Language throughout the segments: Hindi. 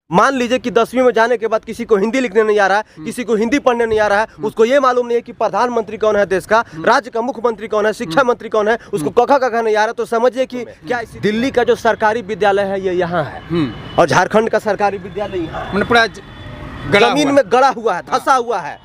मान लीजिए कि 10वीं में जाने के बाद किसी को हिंदी लिखने नहीं आ रहा है, किसी को हिंदी पढ़ने नहीं आ रहा है, उसको ये मालूम नहीं है कि प्रधानमंत्री कौन है देश का, राज्य का मुख्यमंत्री कौन है, शिक्षा मंत्री कौन है, उसको कखा कखा नहीं आ रहा, तो समझिए कि क्या दिल्ली का जो सरकारी विद्यालय है ये यहाँ है और झारखंड का सरकारी विद्यालय यहाँ पूरा जमीन में गड़ा हुआ है, धंसा हुआ है,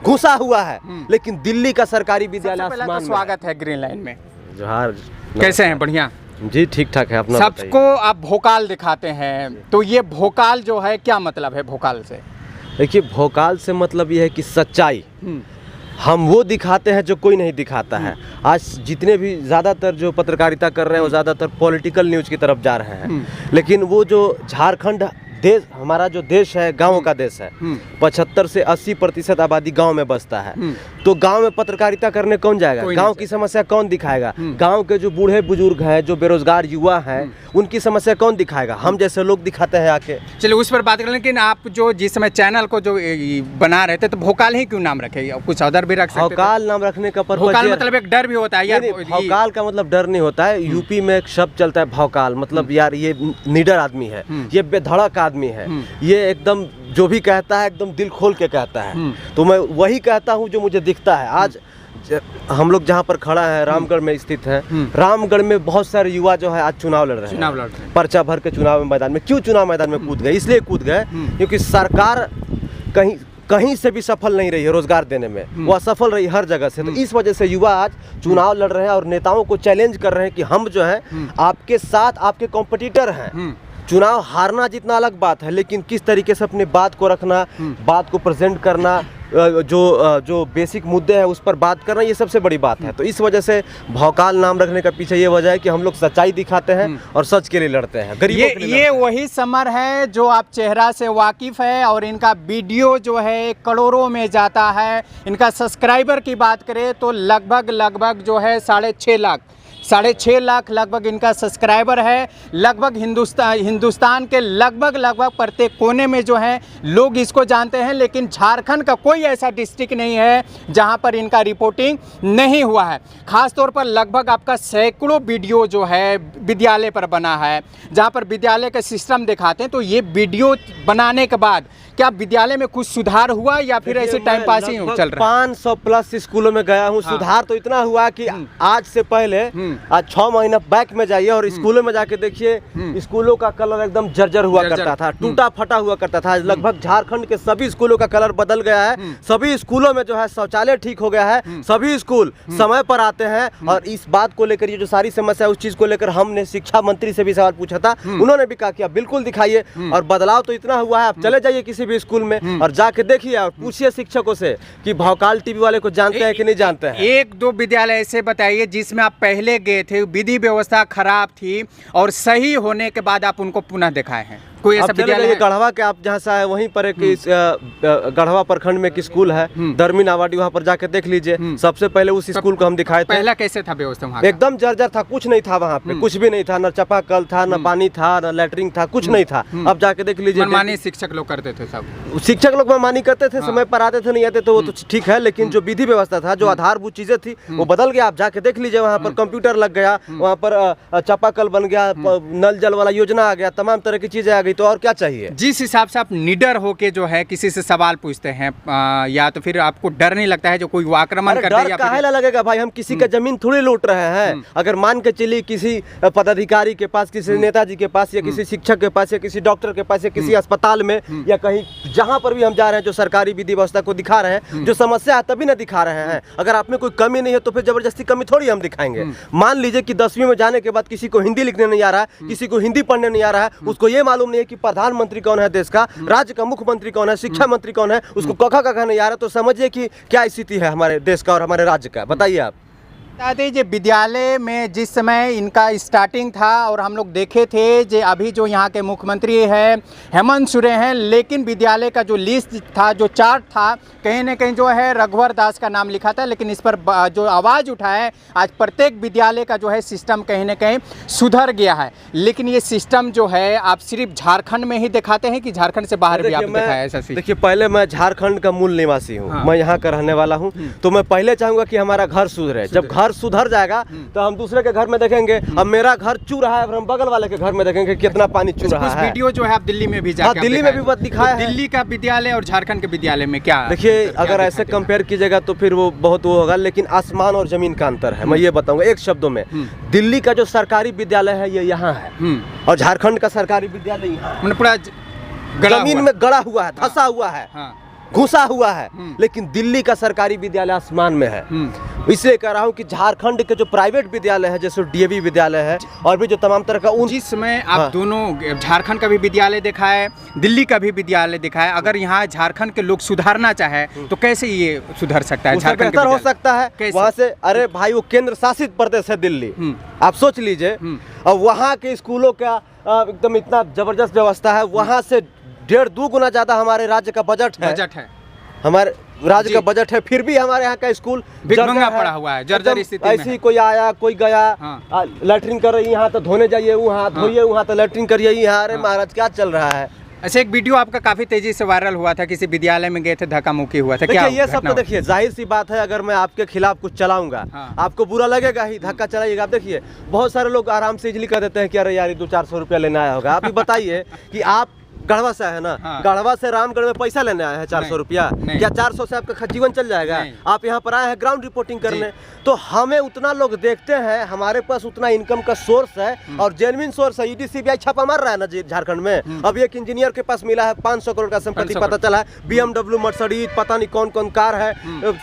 घुसा हुआ है। लेकिन दिल्ली का सरकारी विद्यालय आसमान में। स्वागत है ग्रीन लाइन में। जोहार। कैसे हैं? बढ़िया जी, ठीक ठाक है। अपना सबको आप भोकाल दिखाते हैं, तो ये भोकाल जो है क्या मतलब है भोकाल से? देखिए, भोकाल से मतलब ये है कि सच्चाई हम वो दिखाते हैं जो कोई नहीं दिखाता है। आज जितने भी ज़्यादातर जो पत्रकारिता कर रहे हैं वो ज़्यादातर पॉलिटिकल न्यूज़ की तरफ जा रहे हैं, लेकिन वो जो झारखंड देश, हमारा जो देश है गांव का देश है, 75 से 80% आबादी गांव में बसता है। तो गांव में पत्रकारिता करने कौन जाएगा? गांव की समस्या कौन दिखाएगा? गांव के जो बूढ़े बुजुर्ग हैं, जो बेरोजगार युवा हैं, उनकी समस्या कौन दिखाएगा? हम जैसे लोग दिखाते हैं आके। चलिए उस पर बात करें, लेकिन आप जो जिस समय चैनल को जो बना रहे थे तो भोकाल ही क्यों नाम रखे? कुछ अदर भी रख सकते थे। भोकाल नाम रखने का पर्पस, भोकाल मतलब एक डर भी होता है यार। भोकाल का मतलब डर नहीं होता है। यूपी में एक शब्द चलता है भोकाल, मतलब यार ये निडर आदमी है, ये बेधड़क आदमी है, ये एकदम जो भी कहता है एकदम दिल खोल के कहता है। तो मैं वही कहता हूँ जो मुझे दिखता है। आज हम लोग जहाँ पर खड़ा है रामगढ़ में स्थित है। रामगढ़ में बहुत सारे युवा जो है आज चुनाव लड़ रहे हैं, पर्चा भर के चुनाव मैदान में। क्यों चुनाव मैदान में कूद गए? इसलिए कूद गए क्योंकि सरकार कहीं से भी सफल नहीं रही है रोजगार देने में, वो असफल रही हर जगह से। तो इस वजह से युवा आज चुनाव लड़ रहे हैं और नेताओं को चैलेंज कर रहे हैं कि हम जो है आपके साथ, आपके कॉम्पिटिटर हैं। चुनाव हारना जितना अलग बात है, लेकिन किस तरीके से अपने बात को रखना, बात को प्रेजेंट करना, जो बेसिक मुद्दे हैं उस पर बात करना, ये सबसे बड़ी बात है। तो इस वजह से भोकाल नाम रखने का पीछे ये वजह है कि हम लोग सच्चाई दिखाते हैं और सच के लिए लड़ते हैं, गरीबों के लिए। ये वही समर है जो आप चेहरा से वाकिफ है, और इनका वीडियो जो है करोड़ों में जाता है। इनका सब्सक्राइबर की बात करें तो लगभग जो है 6.5 लाख लगभग इनका सब्सक्राइबर है। लगभग हिंदुस्तान के लगभग प्रत्येक कोने में जो है लोग इसको जानते हैं, लेकिन झारखंड का कोई ऐसा डिस्ट्रिक्ट नहीं है जहां पर इनका रिपोर्टिंग नहीं हुआ है। खास तौर पर लगभग आपका सैकड़ों वीडियो जो है विद्यालय पर बना है, जहां पर विद्यालय का सिस्टम दिखाते हैं। तो ये वीडियो बनाने के बाद क्या विद्यालय में कुछ सुधार हुआ या फिर ऐसे टाइम पास ही चल रहा है? 500 प्लस स्कूलों में गया हूँ। सुधार तो इतना हुआ कि आज से पहले, आज 6 महीना बैक में जाइए और स्कूलों में जाके देखिए, स्कूलों का कलर एकदम जर्जर हुआ करता था, टूटा फटा हुआ करता था। लगभग झारखंड के सभी स्कूलों का कलर बदल गया है। सभी स्कूलों में जो है शौचालय ठीक हो गया है, सभी स्कूल समय पर आते हैं। और इस बात को लेकर, ये जो सारी समस्या, उस चीज को लेकर हमने शिक्षा मंत्री से भी सवाल पूछा था। उन्होंने भी कहा कि आप बिल्कुल दिखाइए। और बदलाव तो इतना हुआ है, आप चले जाइए किसी भी स्कूल में और जाके देखिए और पूछिए शिक्षकों से कि भोकाल टीवी वाले को जानते हैं कि नहीं जानते हैं। 1-2 विद्यालय ऐसे बताइए जिसमें आप पहले गए थे, विधि व्यवस्था खराब थी और सही होने के बाद आप उनको पुनः दिखाए हैं। कोई ऐसा विद्यालय? गढ़वा के आप जहाँ से आए वहीं पर एक गढ़वा प्रखंड में एक स्कूल है, दरमीन आबादी, वहाँ पर जाके देख लीजिए। सबसे पहले उस स्कूल को हम दिखाए थे। पहला कैसे था व्यवस्था वहाँ? एकदम जर्जर था, कुछ नहीं था वहाँ पे, कुछ भी नहीं था, न चापाकल था, न पानी था, न लैटरिन था, कुछ नहीं था। अब जाके देख लीजिए। मनमानी शिक्षक लोग करते थे, सब शिक्षक लोग मनमानी करते थे, समय पर आते थे नहीं आते तो वो तो ठीक है, लेकिन जो विधि व्यवस्था था, जो आधारभूत चीजें थी, वो बदल गया। आप जाके देख लीजिए, वहाँ पर कंप्यूटर लग गया, वहाँ पर चापाकल बन गया, नल जल वाला योजना आ गया, तमाम तरह की चीजें आ गई। तो और क्या चाहिए? जिस हिसाब से आप निडर होके जो है किसी से सवाल पूछते हैं, या तो फिर आपको डर नहीं लगता है जो कोई आक्रमण कर दे? काहे लगेगा भाई, हम किसी का जमीन थोड़ी लूट रहे हैं। अगर मान के चलिए किसी पदाधिकारी के पास, किसी नेताजी के पास, या किसी शिक्षक के पास, या किसी डॉक्टर के पास, या किसी अस्पताल में, या कहीं जहां पर भी हम जा रहे हैं, जो सरकारी विधि व्यवस्था को दिखा रहे हैं, जो समस्या है तभी ना दिखा रहे हैं। अगर आप में कोई कमी नहीं है तो फिर जबरदस्ती कमी थोड़ी हम दिखाएंगे। मान लीजिए कि 10वीं में जाने के बाद किसी को हिंदी लिखने नहीं आ रहा है, किसी को हिंदी पढ़ने नहीं आ रहा है, उसको ये मालूम नहीं है कि प्रधानमंत्री कौन है देश का, राज्य का मुख्यमंत्री कौन है, शिक्षा मंत्री कौन है, उसको कखा कखा नहीं आ रहा, तो समझिए कि क्या स्थिति है हमारे देश का और हमारे राज्य का। बताइए आप। बता दीजिए, विद्यालय में जिस समय इनका स्टार्टिंग था और हम लोग देखे थे जो अभी जो यहाँ के मुख्यमंत्री है हेमंत सोरेन हैं, लेकिन विद्यालय का जो लिस्ट था, जो चार्ट था, कहीं ना कहीं जो है रघुवर दास का नाम लिखा था। लेकिन इस पर जो आवाज़ उठाए, आज प्रत्येक विद्यालय का जो है सिस्टम कहीं ना कहीं सुधर गया है। लेकिन ये सिस्टम जो है आप सिर्फ झारखंड में ही दिखाते हैं कि झारखंड से बाहर भी आप दिखाया ऐसा? देखिए, पहले मैं झारखंड का मूल निवासी हूँ, मैं यहाँ का रहने वाला हूँ। तो मैं पहले चाहूँगा कि हमारा घर सुधरे। जब घर घर सुधर जाएगा तो हम दूसरे के घर में देखेंगे। अब मेरा घर चू रहा है, हम बगल वाले के घर में देखेंगे कितना पानी चू रहा है। वीडियो जो है आप दिल्ली में भी जाके दिल्ली में भी दिखाया है। दिल्ली का विद्यालय और झारखंड के विद्यालय में क्या देखिए, अगर ऐसे कंपेयर कीजिएगा तो फिर वो बहुत वो होगा, लेकिन आसमान और जमीन का अंतर है। मैं ये बताऊंगा एक शब्दों में, दिल्ली का जो सरकारी विद्यालय है ये यहाँ है और झारखंड का सरकारी विद्यालय यहाँ है। पूरा जमीन में गड़ा हुआ है, धंसा हुआ है, घुसा हुआ है, लेकिन दिल्ली का सरकारी विद्यालय आसमान में है। इसलिए कह रहा हूँ कि झारखंड के जो प्राइवेट विद्यालय है, जैसे डीएवी विद्यालय है और भी जो तमाम तरह का जिसमें आप दोनों झारखंड का भी विद्यालय देखा है, दिल्ली का भी विद्यालय देखा है, अगर यहाँ झारखंड के लोग सुधारना चाहे तो कैसे ये सुधर सकता है? झारखंड बेहतर हो सकता है वहाँ से। अरे भाई, वो केंद्र शासित प्रदेश है दिल्ली, आप सोच लीजिए। और वहाँ के स्कूलों का एकदम इतना जबरदस्त व्यवस्था है, वहाँ से 1.5 गुना ज्यादा हमारे राज्य का बजट है। हमारे राज्य का बजट है, फिर भी हमारे यहाँ का स्कूल भिगमंगा पड़ा हुआ है, जर्जर स्थिति में। ऐसे ही कोई आया कोई गया, लैट्रिन कर रही यहाँ तो धोने जाइए, वहाँ धोइए, वहाँ तो लैट्रिन करिए यहाँ। अरे महाराज, क्या चल रहा है? अच्छा, एक वीडियो आपका काफी तेजी से वायरल हुआ था, किसी विद्यालय में गए थे, धक्का मुक्की हुआ था। क्या ये सब तो देखिए जाहिर सी बात है, अगर मैं आपके खिलाफ कुछ चलाऊंगा आपको बुरा लगेगा ही, धक्का चलाइएगा। आप देखिए, बहुत सारे लोग आराम से इजली कर देते हैं कि अरे यार 200-400 रुपया लेने आया होगा। आप ही बताइए कि आप गढ़वा से है ना, गढ़वा से रामगढ़ में पैसा लेने आए हैं 400 रुपया, क्या 400 से आपका जीवन चल जाएगा? आप यहाँ पर आए हैं ग्राउंड रिपोर्टिंग करने, तो हमें उतना लोग देखते हैं, हमारे पास उतना इनकम का सोर्स है और जेन्युइन सोर्स है। ईडी सीबीआई छापा मार रहा है ना झारखंड में। अब एक इंजीनियर के पास मिला है 500 करोड़ का संपत्ति, पता चला है BMW, मर्सिडीज, पता नहीं कौन कौन कार है,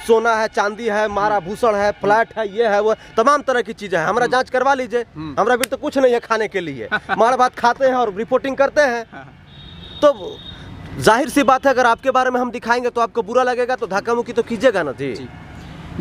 सोना है, चांदी है, मारा भूषण है, फ्लैट है, ये है वो तमाम तरह की चीजें हैं। हमारा जाँच करवा लीजिए, हमारा भी तो कुछ नहीं है खाने के लिए, मार भात खाते हैं और रिपोर्टिंग करते हैं। तो जाहिर सी बात है, अगर आपके बारे में हम दिखाएंगे तो आपको बुरा लगेगा, तो धक्का मुक्की तो कीजिएगा ना जी।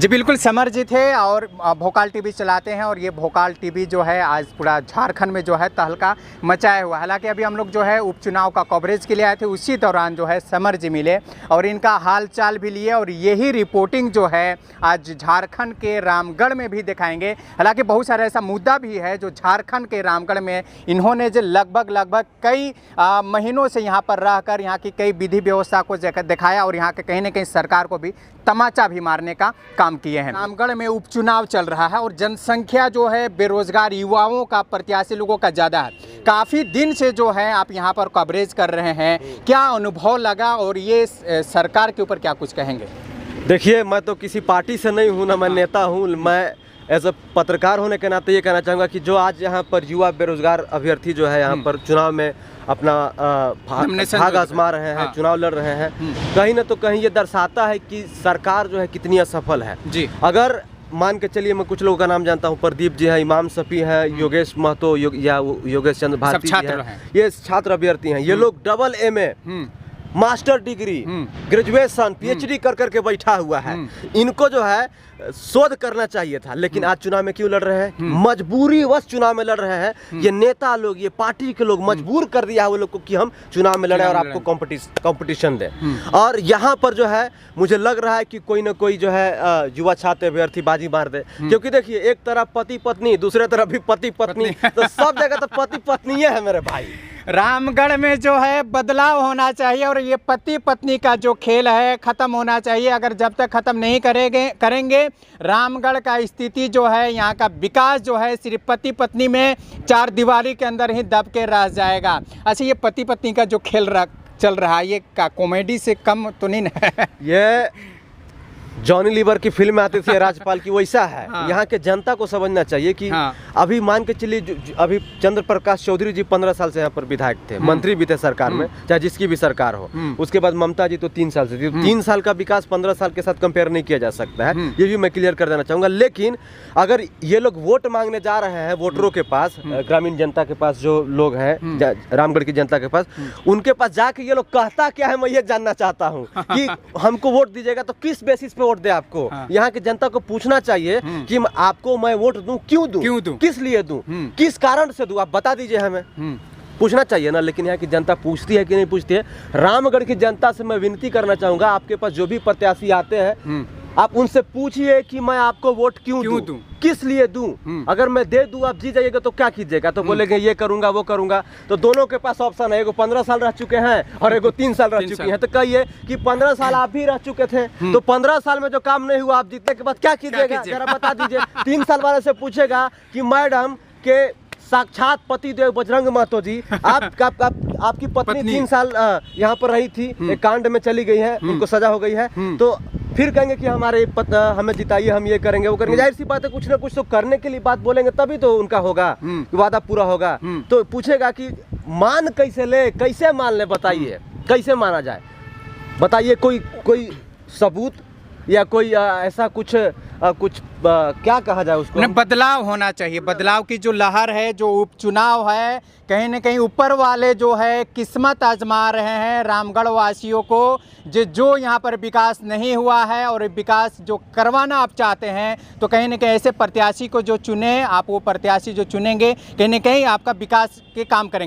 बिल्कुल, समर जी थे और भोकाल टीवी चलाते हैं और ये भोकाल टीवी जो है आज पूरा झारखंड में जो है तहलका मचाया हुआ है। हालांकि अभी हम लोग जो है उपचुनाव का कवरेज के लिए आए थे, उसी दौरान जो है समर जी मिले और इनका हाल चाल भी लिए और यही रिपोर्टिंग जो है आज झारखंड के रामगढ़ में भी दिखाएंगे। हालांकि बहुत सारा ऐसा मुद्दा भी है जो झारखंड के रामगढ़ में इन्होंने जो लगभग कई महीनों से यहाँ पर रहकर यहाँ की कई विधि व्यवस्था को दिखाया और यहाँ के कहीं ना कहीं सरकार को भी तमाचा भी मारने का काम किए हैं। रामगढ़ में उपचुनाव चल रहा है और जनसंख्या जो है बेरोजगार युवाओं का, प्रत्याशी लोगों का ज़्यादा है। काफ़ी दिन से जो है आप यहाँ पर कवरेज कर रहे हैं, क्या अनुभव लगा और ये सरकार के ऊपर क्या कुछ कहेंगे? देखिए, मैं तो किसी पार्टी से नहीं हूँ, ना मैं नेता हूँ। मैं एज अ पत्रकार होने के नाते ये कहना चाहूँगा कि जो आज यहाँ पर युवा बेरोजगार अभ्यर्थी जो है यहाँ पर चुनाव में अपना भाग आजमा रहे हैं, चुनाव लड़ रहे हैं, कहीं ना तो कहीं ये दर्शाता है कि सरकार जो है कितनी असफल है जी। अगर मान के चलिए, मैं कुछ लोगों का नाम जानता हूँ, प्रदीप जी हैं, इमाम शफी हैं, योगेश महतो या योगेश चंद्र भारती जी हैं, ये छात्र अभ्यर्थी हैं। ये लोग double MA, master degree, graduation, PhD कर करके बैठा हुआ है। इनको जो है शोध करना चाहिए था, लेकिन आज चुनाव में क्यों लड़ रहे हैं? मजबूरी वश चुनाव में लड़ रहे हैं। ये नेता लोग, ये पार्टी के लोग मजबूर कर दिया है वो लोग को कि हम चुनाव में लड़े और आपको कंपटीशन दें। और यहाँ पर जो है मुझे लग रहा है कि कोई ना कोई जो है युवा छात्र अभ्यर्थी बाजी मार दे, क्योंकि देखिए, एक तरफ पति पत्नी, दूसरे तरफ भी पति पत्नी, तो सब जगह तो पति पत्नी है मेरे भाई। रामगढ़ में जो है बदलाव होना चाहिए और ये पति पत्नी का जो खेल है ख़त्म होना चाहिए। अगर जब तक ख़त्म नहीं करेंगे रामगढ़ का स्थिति जो है, यहाँ का विकास जो है सिर्फ पति पत्नी में, चार दीवारी के अंदर ही दब के रह जाएगा। अच्छा, ये पति पत्नी का जो खेल चल रहा है, ये का कॉमेडी से कम तो नहीं है? ये जॉनी लीवर की फिल्म आती थी राजपाल की, वैसा है। यहाँ के जनता को समझना चाहिए कि अभी मान के चलिए, अभी चंद्र प्रकाश चौधरी जी 15 साल से यहाँ पर विधायक थे, मंत्री भी थे सरकार में, चाहे जिसकी भी सरकार हो। उसके बाद ममता जी तो 3 साल से थी। 3 साल का विकास 15 साल के साथ कंपेयर नहीं किया जा सकता है, ये भी मैं क्लियर कर देना चाहूंगा। लेकिन अगर ये लोग वोट मांगने जा रहे हैं वोटरों के पास, ग्रामीण जनता के पास, जो लोग हैं रामगढ़ की जनता के पास, उनके पास जाके ये लोग कहता क्या है, मैं ये जानना चाहता हूँ कि हमको वोट दीजिएगा तो किस बेसिस पे वोट दे आपको? यहाँ की जनता को पूछना चाहिए कि आपको मैं वोट दूं, क्यों दूं, किस लिए दूं, किस कारण से दूं, आप बता दीजिए हमें। पूछना चाहिए ना, लेकिन यहाँ की जनता पूछती है कि नहीं पूछती है? रामगढ़ की जनता से मैं विनती करना चाहूंगा, आपके पास जो भी प्रत्याशी आते हैं आप उनसे पूछिए कि मैं आपको वोट क्यों दूं, किस लिए दूं। अगर मैं दे दूं, आप जीत जाइएगा तो क्या कीजिएगा, तो बोलेंगे ये करूंगा वो करूंगा। तो दोनों के पास ऑप्शन है, एगो 15 साल रह चुके हैं और एगो 3 साल रह चुकी हैं। तो कहिए कि 15 साल आप भी रह चुके थे, तो 15 साल में जो काम नहीं हुआ, आप जीतने के बाद क्या कीजिएगा, जरा बता दीजिए। 3 साल वाले से पूछेगा कि मैडम के साक्षात पतिदेव बजरंग महतो जी, आपकी पत्नी 3 साल यहाँ पर रही थी, एक कांड में चली गई है, उनको सजा हो गई है, तो फिर कहेंगे कि हमें जिताइए, हम ये करेंगे वो करेंगे। जाहिर सी बात है, कुछ ना कुछ तो करने के लिए बात बोलेंगे, तभी तो उनका होगा, वादा पूरा होगा। तो पूछेगा कि मान कैसे ले, कैसे मान ले, बताइए कैसे माना जाए, बताइए कोई सबूत या कोई ऐसा कुछ क्या कहा जाए उसको। बदलाव होना चाहिए, बदलाव की जो लहर है, जो उपचुनाव है, कहीं न कहीं ऊपर वाले जो है किस्मत आजमा रहे हैं रामगढ़ वासियों को, जो यहाँ पर विकास नहीं हुआ है और विकास जो करवाना आप चाहते हैं, तो कहीं न कहीं ऐसे प्रत्याशी को जो चुने आप, वो प्रत्याशी जो चुनेंगे कहीं न कहीं आपका विकास के काम करेंगे।